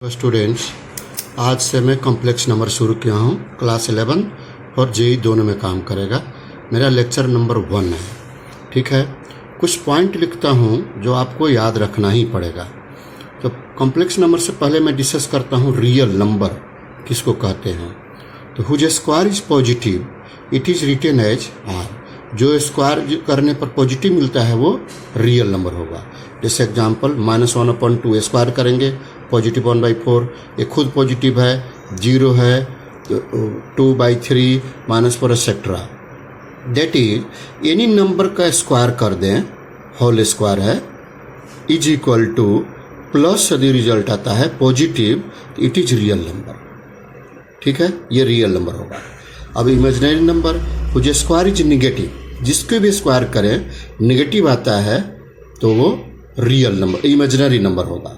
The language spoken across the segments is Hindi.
स्टूडेंट्स, आज से मैं कॉम्प्लेक्स नंबर शुरू किया हूँ। क्लास 11 और जेई दोनों में काम करेगा। मेरा लेक्चर नंबर 1 है। ठीक है, कुछ पॉइंट लिखता हूँ जो आपको याद रखना ही पड़ेगा। तो कॉम्प्लेक्स नंबर से पहले मैं डिस्कस करता हूँ रियल नंबर किसको कहते हैं। तो whose square is positive it is written as R. जो स्क्वायर करने पर पॉजिटिव मिलता है वो रियल नंबर होगा। जैसे एग्जांपल -1/2 स्क्वायर करेंगे पॉजिटिव 1/4, ये खुद पॉजिटिव है, 0 है, 2/3 -4 etcetera. That is any number का स्क्वायर कर दें, होल स्क्वायर है, इज इक्वल टू प्लस यदि रिजल्ट आता है positive, it is real number. ठीक है, ये रियल नंबर होगा। अब इमेजिनरी नंबर कुछ स्क्वायर इज निगेटिव, जिसके भी स्क्वायर करें निगेटिव आता है तो वो रियल नंबर इमेजिनरी नंबर होगा।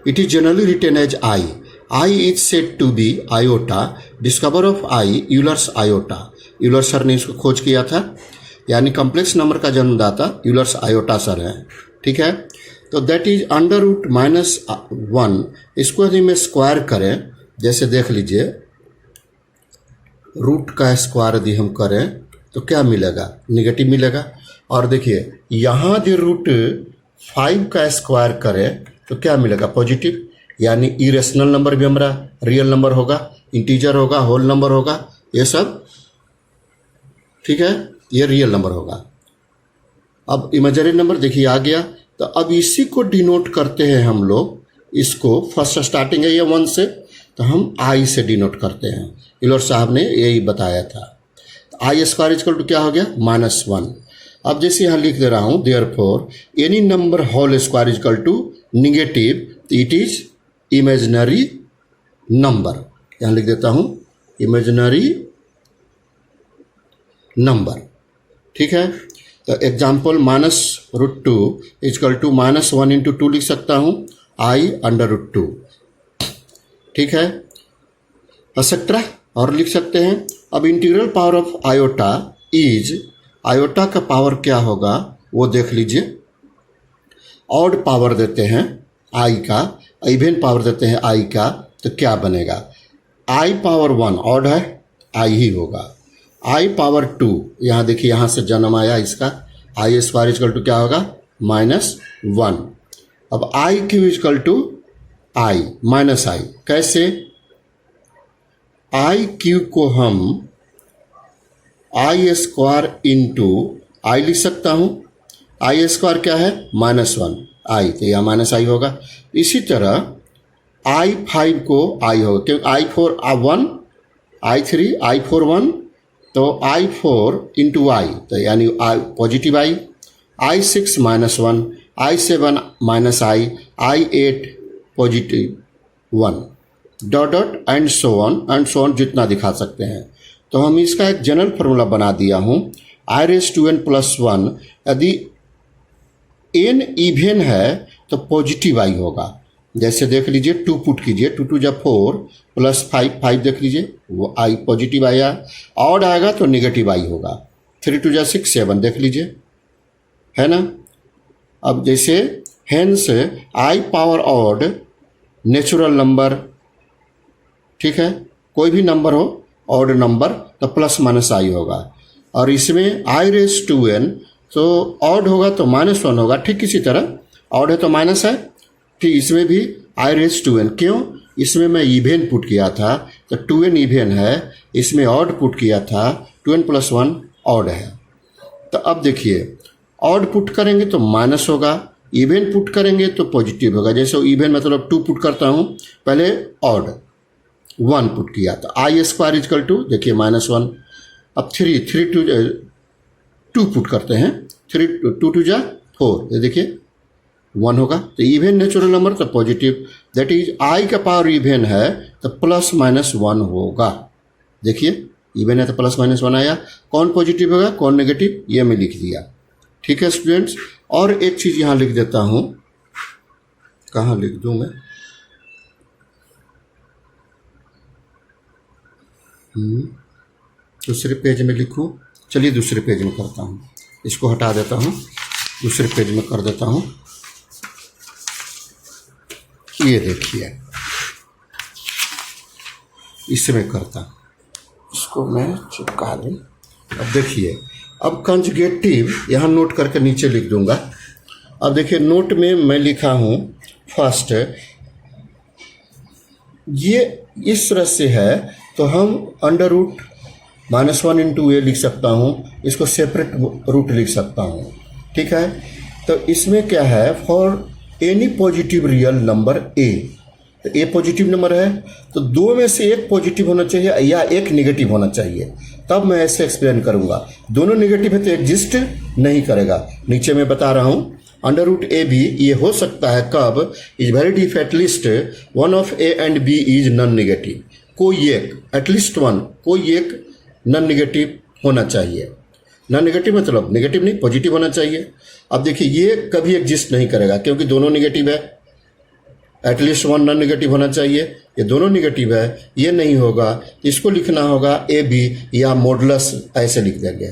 It is generally written as I. I is said to be iota, discover of I Euler's iota. Euler sir ने इसको खोज किया था, यानी कॉम्प्लेक्स नंबर का जन्मदाता यूलर्स आयोटा सर हैं। ठीक है, तो दैट इज √-1। इसको यदि मैं स्क्वायर करें, जैसे देख लीजिए रूट का स्क्वायर यदि हम करें तो क्या मिलेगा, निगेटिव मिलेगा। और देखिए यहाँ यदि √5 का स्क्वायर करें तो क्या मिलेगा, पॉजिटिव। यानी इरेशनल नंबर भी हमारा रियल नंबर होगा, इंटीजर होगा, होल नंबर होगा, ये सब। ठीक है, ये रियल नंबर होगा। अब इमेजिनरी नंबर देखिए आ गया। तो अब इसी को डिनोट करते हैं हम लोग, इसको फर्स्ट स्टार्टिंग है ये 1 से, तो हम आई से डिनोट करते हैं। यूलर साहब ने यही बताया था। आई स्क्वायर इक्वल टू क्या हो गया, -1। अब जैसे यहाँ लिख दे रहा हूँ, therefore any number whole square equal to negative, it is imaginary number. यहाँ लिख देता हूँ इमेजिनरी नंबर। ठीक है, तो एग्जाम्पल -√2 इक्वल टू -1 × 2 लिख सकता हूँ, I/√2। ठीक है, एक्सेट्रा और लिख सकते हैं। अब integral power of iota is, iota का पावर क्या होगा वो देख लीजिए। ऑड पावर देते हैं आई का, इवन पावर देते हैं आई का, तो क्या बनेगा, I⁻1 ऑड है, आई ही होगा। I⁻2 यहाँ देखिए, यहाँ से जन्म आया इसका, आई स्क्वायर इक्वल टू क्या होगा, -1। अब IQ equal to I minus I. कैसे, IQ को हम I स्क्वायर इंटू आई लिख सकता हूँ। आई स्क्वायर क्या है, -1, आई, तो यह -i होगा। इसी तरह I5 को आई होगा, क्योंकि I4 1, I3 I4 1, तो I4 इंटू आई, तो यानी positive I. I6 -1, I7 -i, I8 positive 1, dot and so on जितना दिखा सकते हैं। तो हम इसका एक जनरल फार्मूला बना दिया हूँ, I⁻n+1। यदि n इवन है तो पॉजिटिव आई होगा। जैसे देख लीजिए 2 पुट कीजिए, 2 2 4 +5 5 देख लीजिए, वो आई पॉजिटिव आया। ऑड आएगा तो नेगेटिव आई होगा। 3 2 6 7 देख लीजिए, है ना। अब जैसे hence I power odd natural number, ठीक है, कोई भी नंबर हो ऑड नंबर तो +-i होगा। और इसमें I⁻n तो ऑड होगा तो -1 होगा। ठीक इसी तरह ऑड है तो माइनस है, ठीक इसमें भी I⁻n। क्यों, इसमें मैं इवेन पुट किया था तो 2n इवेन है, इसमें ऑड पुट किया था, 2n + 1 ऑड है। तो अब देखिए ऑड पुट करेंगे तो माइनस होगा, इवेन पुट करेंगे तो पॉजिटिव होगा। जैसे इवेन मतलब 2 पुट करता हूँ, पहले ऑड 1 पुट किया तो I स्क्वायर इक्वल टू देखिए -1। अब 3 2 पुट करते हैं, 3 2 2 4, ये देखिए 1 होगा। तो इवन नेचुरल नंबर तो पॉजिटिव, दैट इज I का पावर इवन है तो +-1 होगा। देखिए इवन है तो +-1 आया। कौन पॉजिटिव होगा कौन नेगेटिव, ये मैं लिख दिया। ठीक है स्टूडेंट्स, और एक चीज़ यहाँ लिख देता हूँ, कहाँ लिख दूँ मैं, दूसरे पेज में लिखूँ। चलिए दूसरे पेज में करता हूँ, इसको हटा देता हूँ, दूसरे पेज में कर देता हूँ। ये देखिए इसमें करता, इसको मैं चिपका दूँ। अब देखिए, अब कंजुगेटिव यहाँ नोट करके नीचे लिख दूंगा। अब देखिए नोट में मैं लिखा हूँ फर्स्ट, ये इस तरह से है तो हम अंडर रूट -1 इंटू ए लिख सकता हूँ, इसको सेपरेट रूट लिख सकता हूँ, ठीक है। तो इसमें क्या है, for any positive real number A, तो ए पॉजिटिव नंबर है तो दो में से एक पॉजिटिव होना चाहिए या एक नेगेटिव होना चाहिए, तब मैं ऐसे एक्सप्लेन करूंगा। दोनों नेगेटिव है तो एग्जिस्ट नहीं करेगा। नीचे मैं बता रहा हूँ अंडर रूट ए भी ये हो सकता है कब, is very if at least one of A and B is non negative, कोई एक, एटलीस्ट वन, कोई एक नॉन नेगेटिव होना चाहिए। नॉन नेगेटिव मतलब नेगेटिव नहीं, पॉजिटिव होना चाहिए। अब देखिए ये कभी एग्जिस्ट नहीं करेगा क्योंकि दोनों नेगेटिव है, एटलीस्ट वन नॉन नेगेटिव होना चाहिए, ये दोनों नेगेटिव है, ये नहीं होगा, इसको लिखना होगा ए बी या मॉडुलस ऐसे लिख देंगे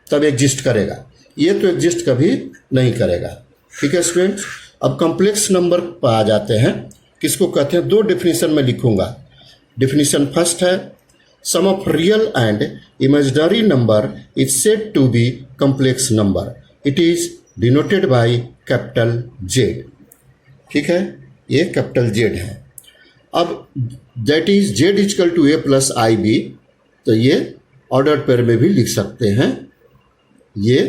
तब एग्जिस्ट करेगा, ये तो एग्जिस्ट कभी नहीं करेगा, ठीक है स्टूडेंट्स। अब कॉम्प्लेक्स नंबर पर आ जाते हैं, किसको कहते हैं, दो डेफिनेशन में लिखूंगा। डेफिनेशन फर्स्ट है, sum of real and imaginary number is said to be complex number, it is denoted by capital Z, ठीक है, ये कैपिटल जेड है। अब that is Z is equal to A plus I B, तो ये ऑर्डर पेयर में भी लिख सकते हैं, ये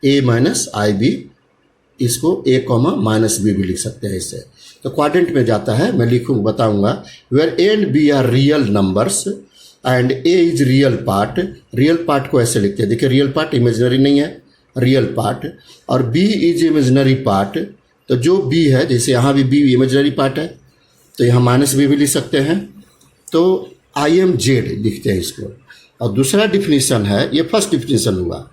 ए माइनस आई बी, इसको ए कॉमा माइनस बी भी लिख सकते हैं इससे। तो क्वाड्रेंट में जाता है, मैं लिखूँ बताऊंगा, where A and B are real numbers and A is real part. Real part को ऐसे लिखते हैं, देखिए रियल पार्ट इमेजिनरी नहीं है, रियल पार्ट, और बी इज इमेजिनरी पार्ट, तो जो बी है, जैसे यहाँ भी बी इमेजिनरी पार्ट है तो यहाँ माइनस बी भी लिख सकते हैं, तो आई एम जेड लिखते हैं इसको। और दूसरा डिफिनीशन है, ये फर्स्ट डिफिनीशन हुआ,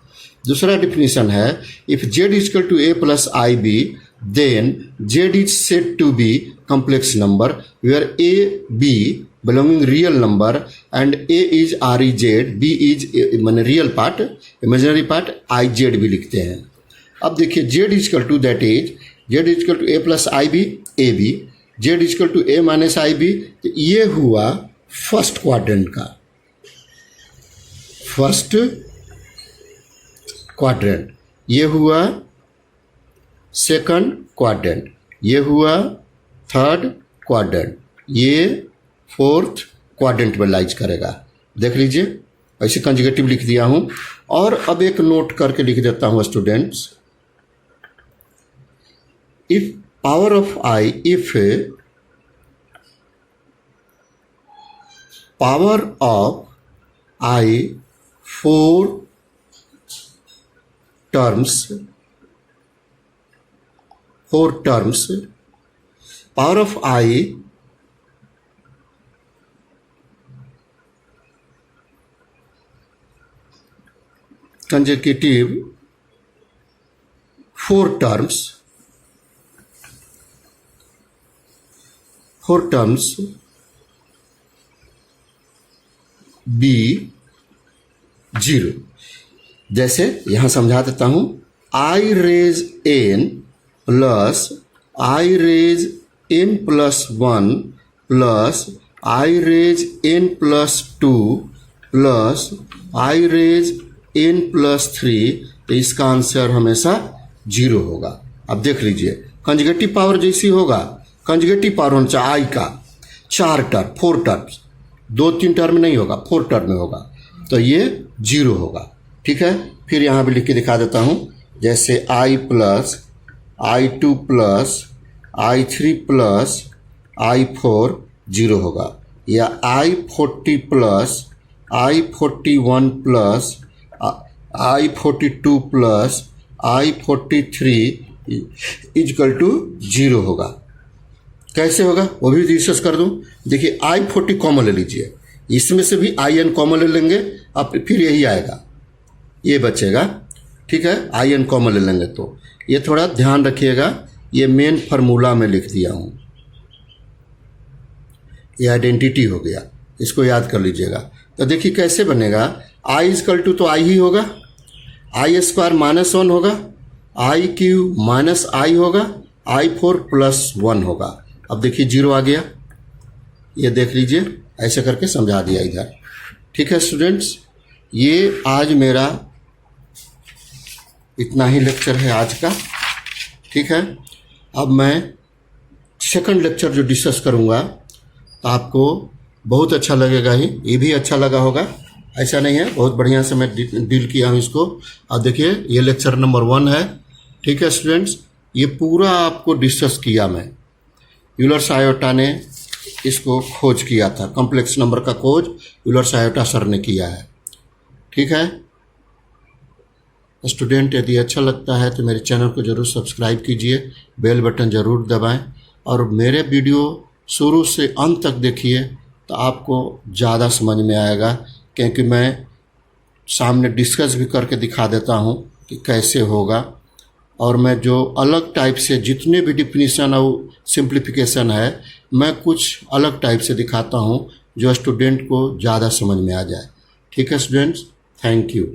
दूसरा डिफिनीशन है, if Z is equal to A plus I B then Z is said to be complex number where A B belonging real number and A is R E Z, B is माने real part, imaginary part I Z भी लिखते हैं। अब देखिए Z is equal to that is Z is equal to A plus I B A B, Z is equal to A minus I B, तो ये हुआ फर्स्ट क्वाड्रेंट का, फर्स्ट क्वाड्रेंट, ये हुआ सेकंड क्वाड्रेंट, ये हुआ थर्ड क्वाड्रेंट, ये फोर्थ क्वाड्रेंट में लाइज करेगा। देख लीजिए ऐसे कंजुगेटिव लिख दिया हूं। और अब एक नोट करके लिख देता हूं students, if power of I, if power of I four terms, power of I consecutive 4 terms be 0। जैसे यहां समझा देता हूं, I raise N plus I raise N plus 1 plus I raise N plus 2 plus I raise N plus 3, तो इसका आंसर हमेशा 0 होगा। अब देख लीजिए कंजुगेटिव पावर जैसी होगा, कंजुगेटिव पावर होना चाहिए आई का 4 टर्म, 4 टर्म्स, 2-3 टर्म नहीं होगा, 4 टर्म में होगा, तो ये 0 होगा, ठीक है। फिर यहाँ भी लिख के दिखा देता हूँ, जैसे i plus i2 plus i3 plus i4 0 होगा, या i40 plus i41 plus i42 plus i43 is equal to 0 होगा। कैसे होगा वो भी डिस्कस कर दूं। देखिए i40 कॉमन ले लीजिए, इसमें से भी in कॉमन ले लेंगे, अब फिर यही आएगा, ये बचेगा, ठीक है, in कॉमन ले लेंगे। तो ये थोड़ा ध्यान रखिएगा, ये मेन फार्मूला में लिख दिया हूं, ये आइडेंटिटी हो गया, इसको याद कर लीजिएगा। तो देखिए कैसे बनेगा, i इजकल टू तो i ही होगा, i स्क्वायर माइनस 1 होगा, i क्यू माइनस i होगा, i4 प्लस 1 होगा। अब देखिए 0 आ गया, ये देख लीजिए, ऐसे करके समझा दिया इधर। ठीक है स्टूडेंट्स, ये आज मेरा इतना ही लेक्चर है आज का। ठीक है, अब मैं सेकंड लेक्चर जो डिस्कस करूँगा तो आपको बहुत अच्छा लगेगा ही, ये भी अच्छा लगा होगा, ऐसा नहीं है, बहुत बढ़िया से मैं डील किया हूँ इसको। अब देखिए ये लेक्चर नंबर 1 है। ठीक है स्टूडेंट्स, ये पूरा आपको डिस्कस किया मैं। यूलर्स आयोटा ने इसको खोज किया था, कॉम्प्लेक्स नंबर का खोज यूलर्स आयोटा सर ने किया है। ठीक है स्टूडेंट, यदि अच्छा लगता है तो मेरे चैनल को ज़रूर सब्सक्राइब कीजिए, बेल बटन ज़रूर दबाएं और मेरे वीडियो शुरू से अंत तक देखिए तो आपको ज़्यादा समझ में आएगा, क्योंकि मैं सामने डिस्कस भी करके दिखा देता हूँ कि कैसे होगा। और मैं जो अलग टाइप से जितने भी डिफिनीशन और सिंप्लीफिकेशन है, मैं कुछ अलग टाइप से दिखाता हूँ जो स्टूडेंट को ज़्यादा समझ में आ जाए। ठीक है स्टूडेंट्स, थैंक यू।